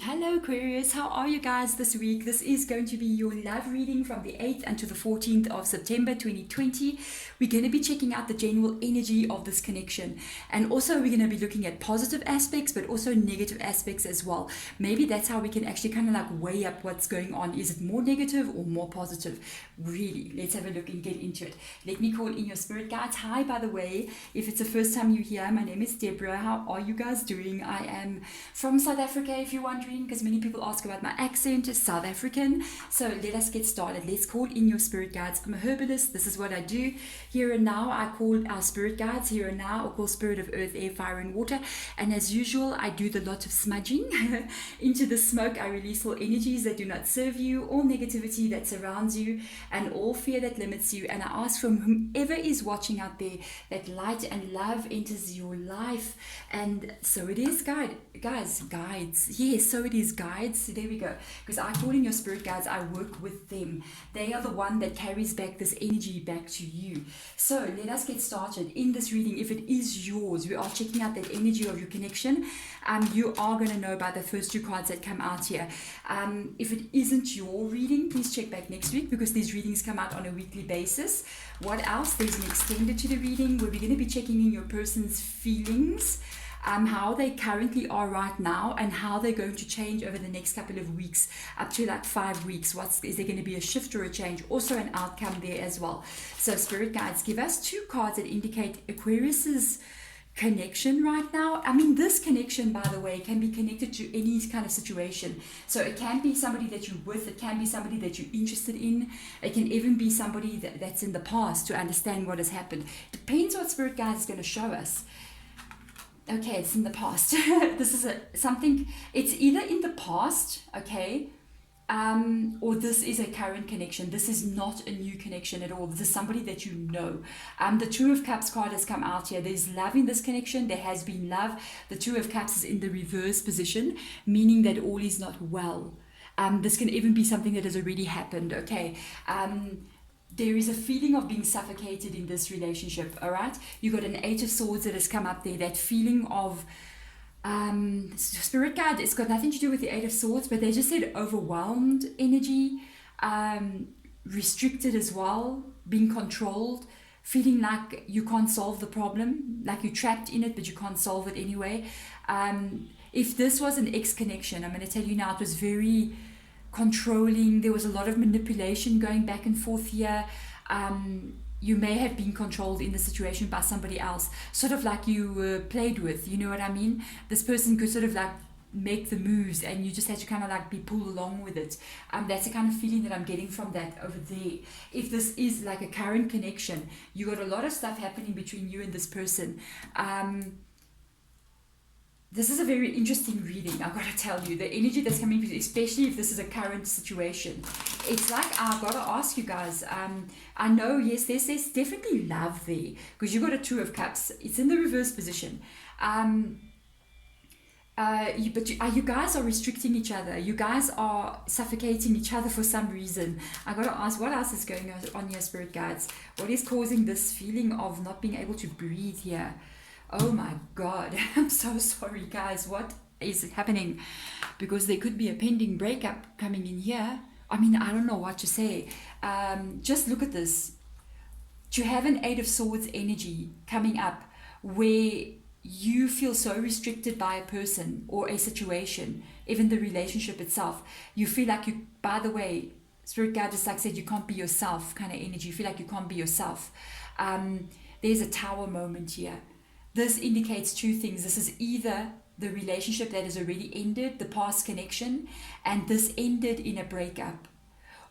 Hello Aquarius, how are you guys this week? This is going to be your love reading from the 8th until the 14th of September 2020. We're going to be checking out the general energy of this connection, and also we're going to be looking at positive aspects but also negative aspects as well. Maybe that's how we can actually kind of like weigh up what's going on. Is it more negative or more positive? Really, let's have a look and get into it. Let me call in your spirit guides. Hi, by the way, if it's the first time you're here, my name is Deborah. How are you guys doing? I am from South Africa, if you're wondering, because many people ask about my accent. Is South African. So let us get started. Let's call in your spirit guides. I'm a herbalist. This is what I do. Here and now, I call our spirit guides. Here and now, I call spirit of earth, air, fire, and water. And as usual, I do the lot of smudging. Into the smoke, I release all energies that do not serve you, all negativity that surrounds you, and all fear that limits you. And I ask from whomever is watching out there that light and love enters your life. And so it is, guides. Yes, so it is, guides. There we go. Because I call in your spirit guides, I work with them. They are the one that carries back this energy back to you. So let us get started. In this reading, if it is yours, we are checking out that energy of your connection. You are going to know by the first two cards that come out here. If it isn't your reading, please check back next week, because these readings come out on a weekly basis. What else? There's an extended to the reading where we're going to be checking in your person's feelings, how they currently are right now, and how they're going to change over the next couple of weeks, up to like 5 weeks. Is there going to be a shift or a change? Also an outcome there as well. So spirit guides, give us two cards that indicate Aquarius's connection right now. I mean, this connection, by the way, can be connected to any kind of situation. So it can be somebody that you're with, it can be somebody that you're interested in, it can even be somebody that's in the past, to understand what has happened. Depends what spirit guide is going to show us. Okay, it's in the past. This is something, it's either in the past, okay, or this is a current connection. This is not a new connection at all. This is somebody that you know. The Two of Cups card has come out here. There's love in this connection. There has been love. The Two of Cups is in the reverse position, meaning that all is not well. This can even be something that has already happened, okay? There is a feeling of being suffocated in this relationship, all right? You got an Eight of Swords that has come up there, that feeling of spirit guide. It's got nothing to do with the Eight of Swords, but they just said overwhelmed energy, restricted as well, being controlled, feeling like you can't solve the problem, like you're trapped in it, but you can't solve it anyway. If this was an ex connection, I'm going to tell you now, it was very controlling. There was a lot of manipulation going back and forth here. You may have been controlled in the situation by somebody else, sort of like you were played with, you know what I mean? This person could sort of like make the moves and you just had to kind of like be pulled along with it. That's the kind of feeling that I'm getting from that over there. If this is like a current connection, you got a lot of stuff happening between you and this person. This is a very interesting reading, I've got to tell you. The energy that's coming, especially if this is a current situation. It's like, I've got to ask you guys, I know, yes, there's definitely love there, because you got a Two of Cups. It's in the reverse position. You guys are restricting each other. You guys are suffocating each other for some reason. I got to ask, what else is going on your spirit guides? What is causing this feeling of not being able to breathe here? Oh my God, I'm so sorry guys, what is happening? Because there could be a pending breakup coming in here. I mean, I don't know what to say. Just look at this. To have an Eight of Swords energy coming up where you feel so restricted by a person or a situation, even the relationship itself. You feel like you, by the way, Spirit Guide just like said, you can't be yourself kind of energy. You feel like you can't be yourself. There's a Tower moment here. This indicates two things. This is either the relationship that has already ended, the past connection, and this ended in a breakup.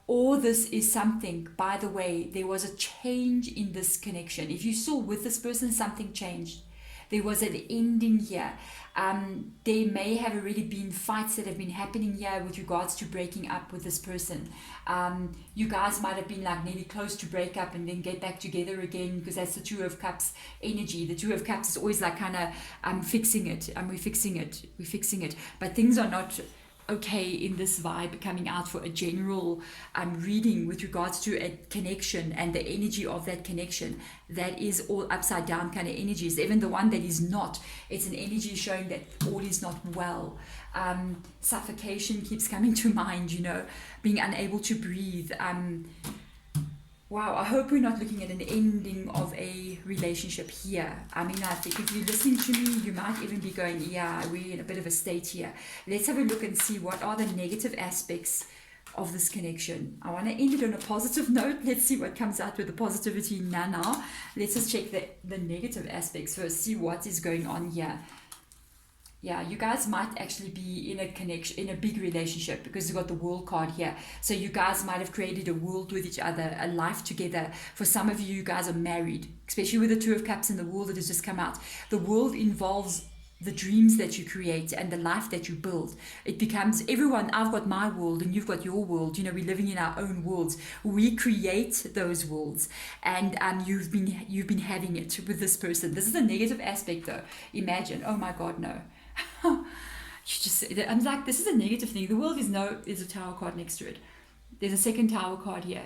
Or this is something, by the way, there was a change in this connection. If you saw with this person, something changed. There was an ending here. There may have already been fights that have been happening here with regards to breaking up with this person. You guys might have been like nearly close to break up and then get back together again, because that's the Two of Cups energy. The Two of Cups is always like kind of fixing it, and we're fixing it. But things are not okay in this vibe coming out for a general reading with regards to a connection and the energy of that connection that is all upside down kind of energies. Even the one that is not, it's an energy showing that all is not well. Suffocation keeps coming to mind, you know, being unable to breathe. Wow, I hope we're not looking at an ending of a relationship here. I mean, I think if you're listening to me, you might even be going, yeah, we're in a bit of a state here. Let's have a look and see what are the negative aspects of this connection. I want to end it on a positive note. Let's see what comes out with the positivity now. Let's just check the negative aspects first, see what is going on here. Yeah, you guys might actually be in a connection, in a big relationship, because you've got the World card here. So you guys might have created a world with each other, a life together. For some of you, you guys are married, especially with the Two of Cups and the World that has just come out. The World involves the dreams that you create and the life that you build. It becomes everyone, I've got my world and you've got your world. You know, we're living in our own worlds. We create those worlds, and you've been having it with this person. This is a negative aspect though. Imagine, oh my God, no. You just, I'm like, this is a negative thing. The World is a Tower card next to it. There's a second Tower card here.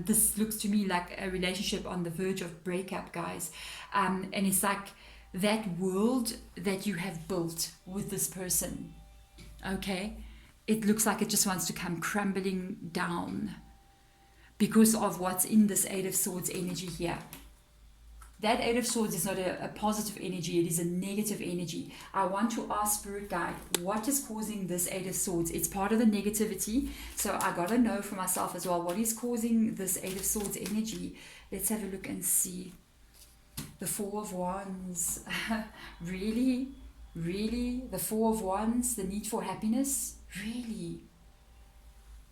This looks to me like a relationship on the verge of breakup, guys. And it's like that world that you have built with this person. Okay, it looks like it just wants to come crumbling down because of what's in this Eight of Swords energy here. That Eight of Swords is not a positive energy, it is a negative energy. I want to ask Spirit Guide, what is causing this Eight of Swords? It's part of the negativity, so I gotta know for myself as well, what is causing this Eight of Swords energy? Let's have a look and see. The Four of Wands. Really? Really? The Four of Wands, the need for happiness? Really?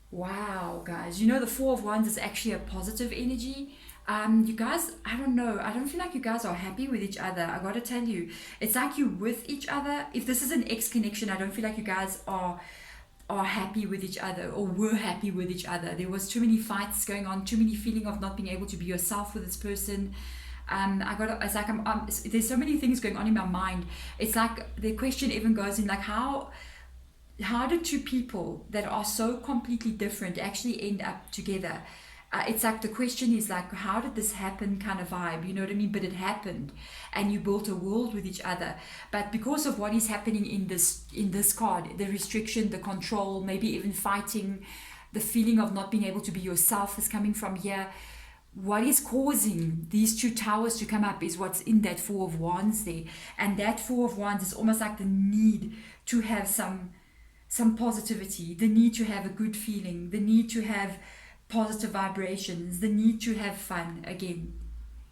Wow, guys. You know, the Four of Wands is actually a positive energy. You guys, I don't know. I don't feel like you guys are happy with each other. I gotta tell you, it's like you're with each other. If this is an ex connection, I don't feel like you guys are happy with each other or were happy with each other. There was too many fights going on, too many feeling of not being able to be yourself with this person. It's like there's so many things going on in my mind. It's like the question even goes in like, how do two people that are so completely different actually end up together? It's like the question is like, how did this happen kind of vibe, you know what I mean? But it happened, and you built a world with each other. But because of what is happening in this card, the restriction, the control, maybe even fighting, the feeling of not being able to be yourself is coming from here. What is causing these two towers to come up is what's in that Four of Wands there. And that Four of Wands is almost like the need to have some positivity, the need to have a good feeling, the need to have positive vibrations, the need to have fun again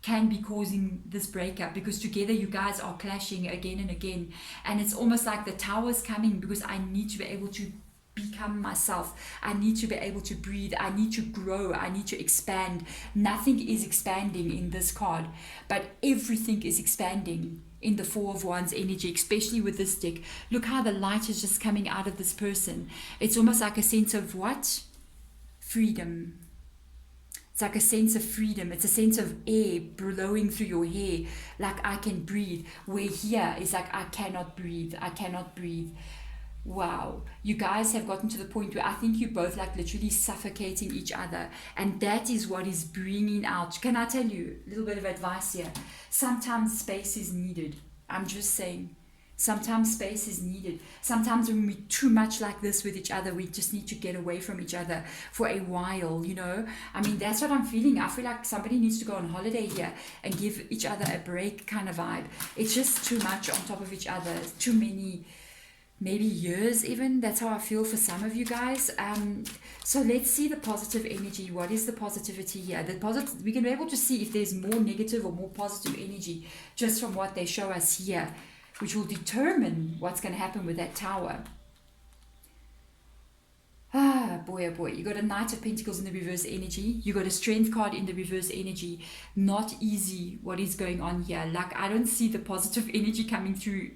can be causing this breakup, because together you guys are clashing again and again. And it's almost like the tower's coming because I need to be able to become myself. I need to be able to breathe. I need to grow. I need to expand. Nothing is expanding in this card, but everything is expanding in the Four of Wands energy, especially with this deck. Look how the light is just coming out of this person. It's almost like a sense of what? Freedom. It's like a sense of freedom. It's a sense of air blowing through your hair, like I can breathe. Where here is like I cannot breathe. I cannot breathe. Wow, you guys have gotten to the point where I think you're both like literally suffocating each other, and that is what is bringing out. Can I tell you a little bit of advice here? Sometimes space is needed. I'm just saying. Sometimes space is needed. Sometimes when we're too much like this with each other, we just need to get away from each other for a while, you know? I mean, that's what I'm feeling. I feel like somebody needs to go on holiday here and give each other a break kind of vibe. It's just too much on top of each other. Too many, maybe years even. That's how I feel for some of you guys. So let's see the positive energy. What is the positivity here? We can be able to see if there's more negative or more positive energy just from what they show us here, which will determine what's going to happen with that tower. Ah, boy, oh boy. You got a Knight of Pentacles in the reverse energy. You got a Strength card in the reverse energy. Not easy what is going on here. Like, I don't see the positive energy coming through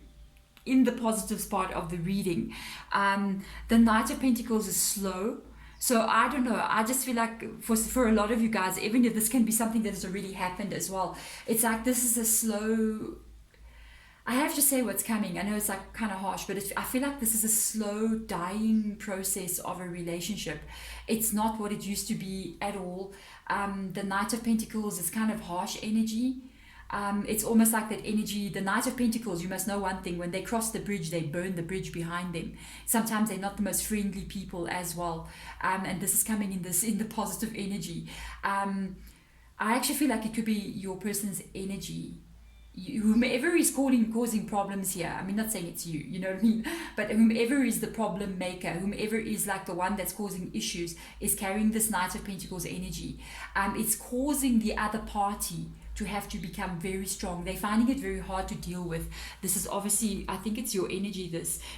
in the positive part of the reading. The Knight of Pentacles is slow. So I don't know. I just feel like for a lot of you guys, even if this can be something that has already happened as well, it's like this is a slow... I have to say what's coming. I know it's like kind of harsh, but I feel like this is a slow dying process of a relationship. It's not what it used to be at all. The Knight of Pentacles is kind of harsh energy. It's almost like that energy. The Knight of Pentacles, you must know one thing: when they cross the bridge, they burn the bridge behind them. Sometimes they're not the most friendly people as well. And this is coming in the positive energy. I actually feel like it could be your person's energy. Whomever is causing problems here, I mean, not saying it's you, you know what I mean, but whomever is the problem maker, whomever is like the one that's causing issues, is carrying this Knight of Pentacles energy. It's causing the other party to have to become very strong. They're finding it very hard to deal with. This is obviously, I think it's your energy.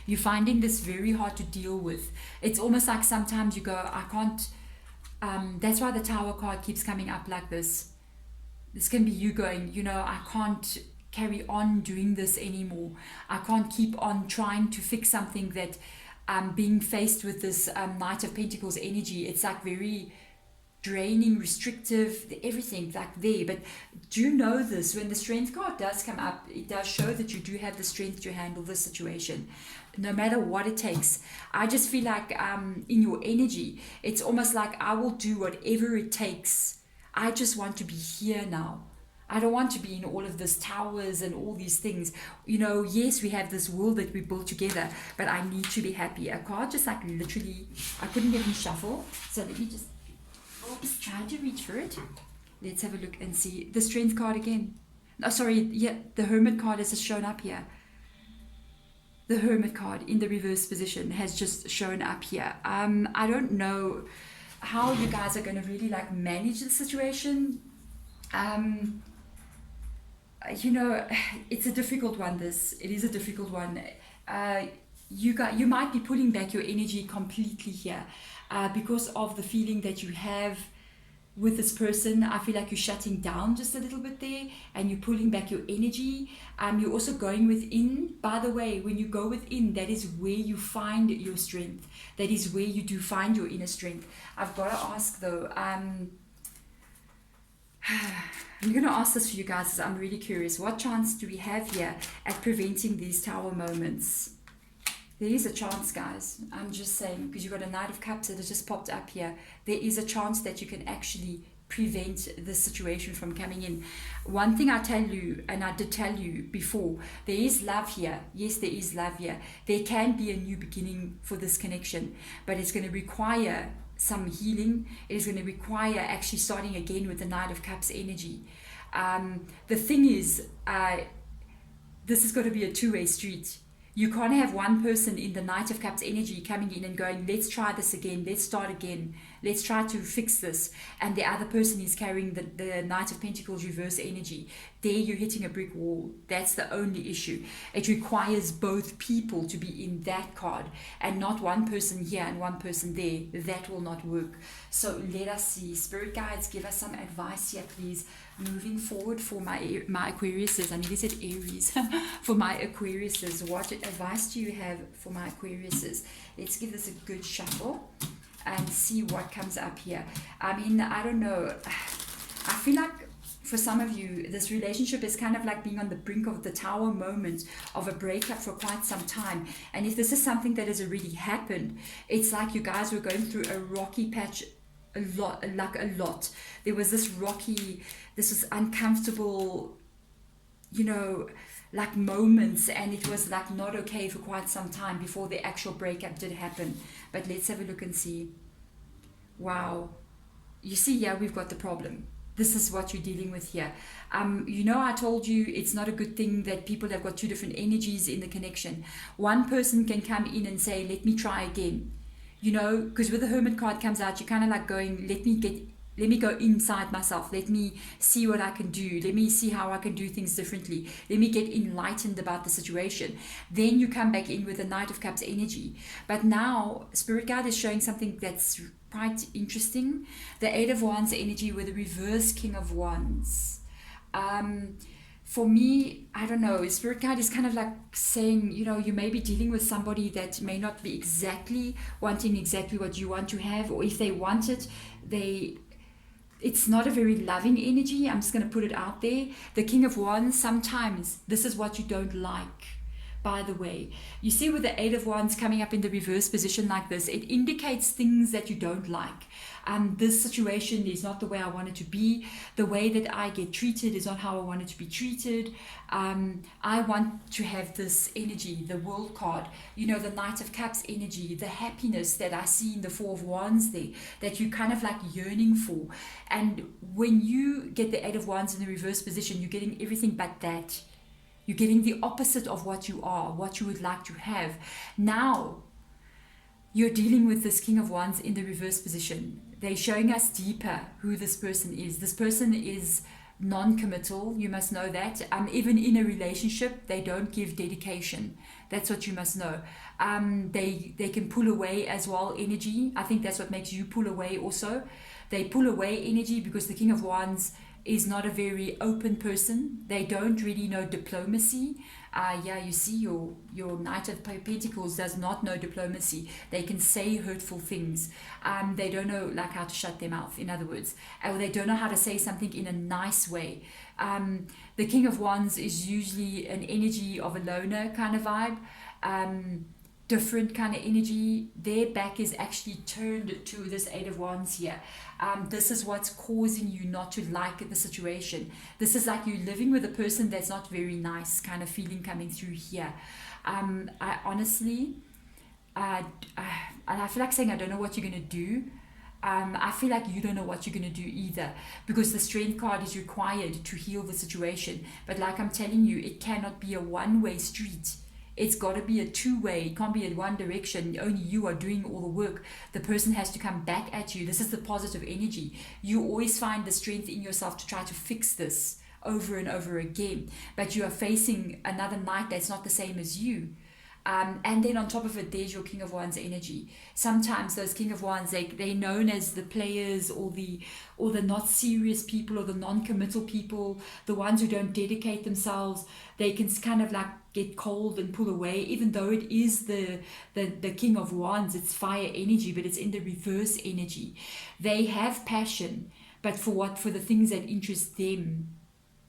You're finding this very hard to deal with. It's almost like sometimes you go, I can't. That's why the Tower card keeps coming up like this. This can be you going, I can't carry on doing this anymore. I can't keep on trying to fix something that being faced with this Knight of Pentacles energy. It's like very draining, restrictive, everything like there. But do know this, when the Strength card does come up, it does show that you do have the strength to handle this situation, no matter what it takes. I just feel like in your energy, it's almost like I will do whatever it takes. I just want to be here now. I don't want to be in all of this towers and all these things. Yes, we have this world that we built together, but I need to be happy. A card just like literally, I couldn't even shuffle. So let me just try to reach for it. Let's have a look and see. The Strength card again. Oh, sorry. Yeah, the Hermit card has just shown up here. The Hermit card in the reverse position has just shown up here. I don't know how you guys are going to really like manage the situation. It's a difficult one. It is a difficult one. You might be pulling back your energy completely here because of the feeling that you have with this person. I feel like you're shutting down just a little bit there, and you're pulling back your energy. You're also going within. By the way, when you go within, that is where you find your strength. That is where you do find your inner strength. I've got to ask though, I'm going to ask this for you guys because I'm really curious. What chance do we have here at preventing these Tower moments? There is a chance, guys. I'm just saying, because you've got a Knight of Cups that has just popped up here. There is a chance that you can actually prevent this situation from coming in. One thing I tell you, and I did tell you before, there is love here. Yes, there is love here. There can be a new beginning for this connection, but it's going to require some healing. It is going to require actually starting again with the Knight of Cups energy. The thing is, this is going to be a two-way street. You can't have one person in the Knight of Cups energy coming in and going, let's try this again, let's start again, let's try to fix this, and the other person is carrying the Knight of Pentacles reverse energy. There you're hitting a brick wall. That's the only issue. It requires both people to be in that card and not one person here and one person there. That will not work. So let us see. Spirit guides, give us some advice here, please. Moving forward for my Aquariuses. I nearly said Aries. For my Aquariuses, what advice do you have for my Aquariuses? Let's give this a good shuffle and see what comes up here. I mean, I don't know. I feel like for some of you, this relationship is kind of like being on the brink of the Tower moment of a breakup for quite some time. And if this is something that has already happened, it's like you guys were going through a rocky patch a lot. There was this was uncomfortable, like moments, and it was like not okay for quite some time before the actual breakup did happen. But let's have a look and see. Wow. You see, yeah, we've got the problem. This is what you're dealing with here. I told you it's not a good thing that people have got two different energies in the connection. One person can come in and say, let me try again. Because with the Hermit card comes out, you're kind of like going, let me go inside myself. Let me see what I can do. Let me see how I can do things differently. Let me get enlightened about the situation. Then you come back in with the Knight of Cups energy. But now, Spirit Guide is showing something that's quite interesting. The Eight of Wands energy with the reverse King of Wands. For me, I don't know, Spirit Guide is kind of like saying, you may be dealing with somebody that may not be wanting exactly what you want to have, or if they want it, it's not a very loving energy. I'm just going to put it out there. The King of Wands, sometimes this is what you don't like. By the way, you see with the Eight of Wands coming up in the reverse position like this, it indicates things that you don't like. This situation is not the way I want it to be. The way that I get treated is not how I want it to be treated. I want to have this energy, the World card, you know, the Knight of Cups energy, the happiness that I see in the Four of Wands there, that you kind of like yearning for. And when you get the Eight of Wands in the reverse position, you're getting everything but that. You're getting the opposite of what you are, what you would like to have. Now, you're dealing with this King of Wands in the reverse position. They're showing us deeper who this person is. This person is non-committal, you must know that. Even in a relationship, they don't give dedication. That's what you must know. They can pull away as well energy. I think that's what makes you pull away also. They pull away energy because the King of Wands is not a very open person. They don't really know diplomacy. You see your Knight of Pentacles does not know diplomacy. They can say hurtful things. They don't know like how to shut their mouth, in other words. Or they don't know how to say something in a nice way. The King of Wands is usually an energy of a loner kind of vibe. Different kind of energy. Their back is actually turned to this Eight of Wands here. This is what's causing you not to like the situation. This is like you living with a person that's not very nice kind of feeling coming through here. I honestly, I feel like saying I don't know what you're going to do. I feel like you don't know what you're going to do either, because the Strength card is required to heal the situation. But like I'm telling you, it cannot be a one-way street. It's got to be a two-way. It can't be in one direction. Only you are doing all the work. The person has to come back at you. This is the positive energy. You always find the strength in yourself to try to fix this over and over again. But you are facing another knight that's not the same as you. And then on top of it, there's your King of Wands energy. Sometimes those King of Wands, they're known as the players or the not serious people or the non-committal people, the ones who don't dedicate themselves. They can kind of like get cold and pull away, even though it is the King of Wands. It's fire energy, but it's in the reverse energy. They have passion, but for the things that interest them,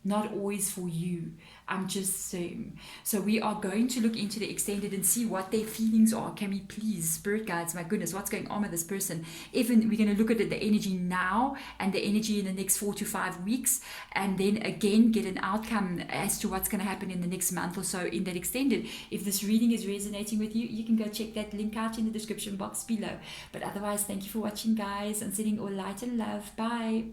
not always for you. I'm just saying. So we are going to look into the extended and see what their feelings are. Can we please, spirit guides, my goodness, what's going on with this person? Even we're going to look at the energy now and the energy in the next 4 to 5 weeks, and then again get an outcome as to what's going to happen in the next month or so in that extended. If this reading is resonating with you, you can go check that link out in the description box below. But otherwise, thank you for watching, guys. I'm sending all light and love. Bye.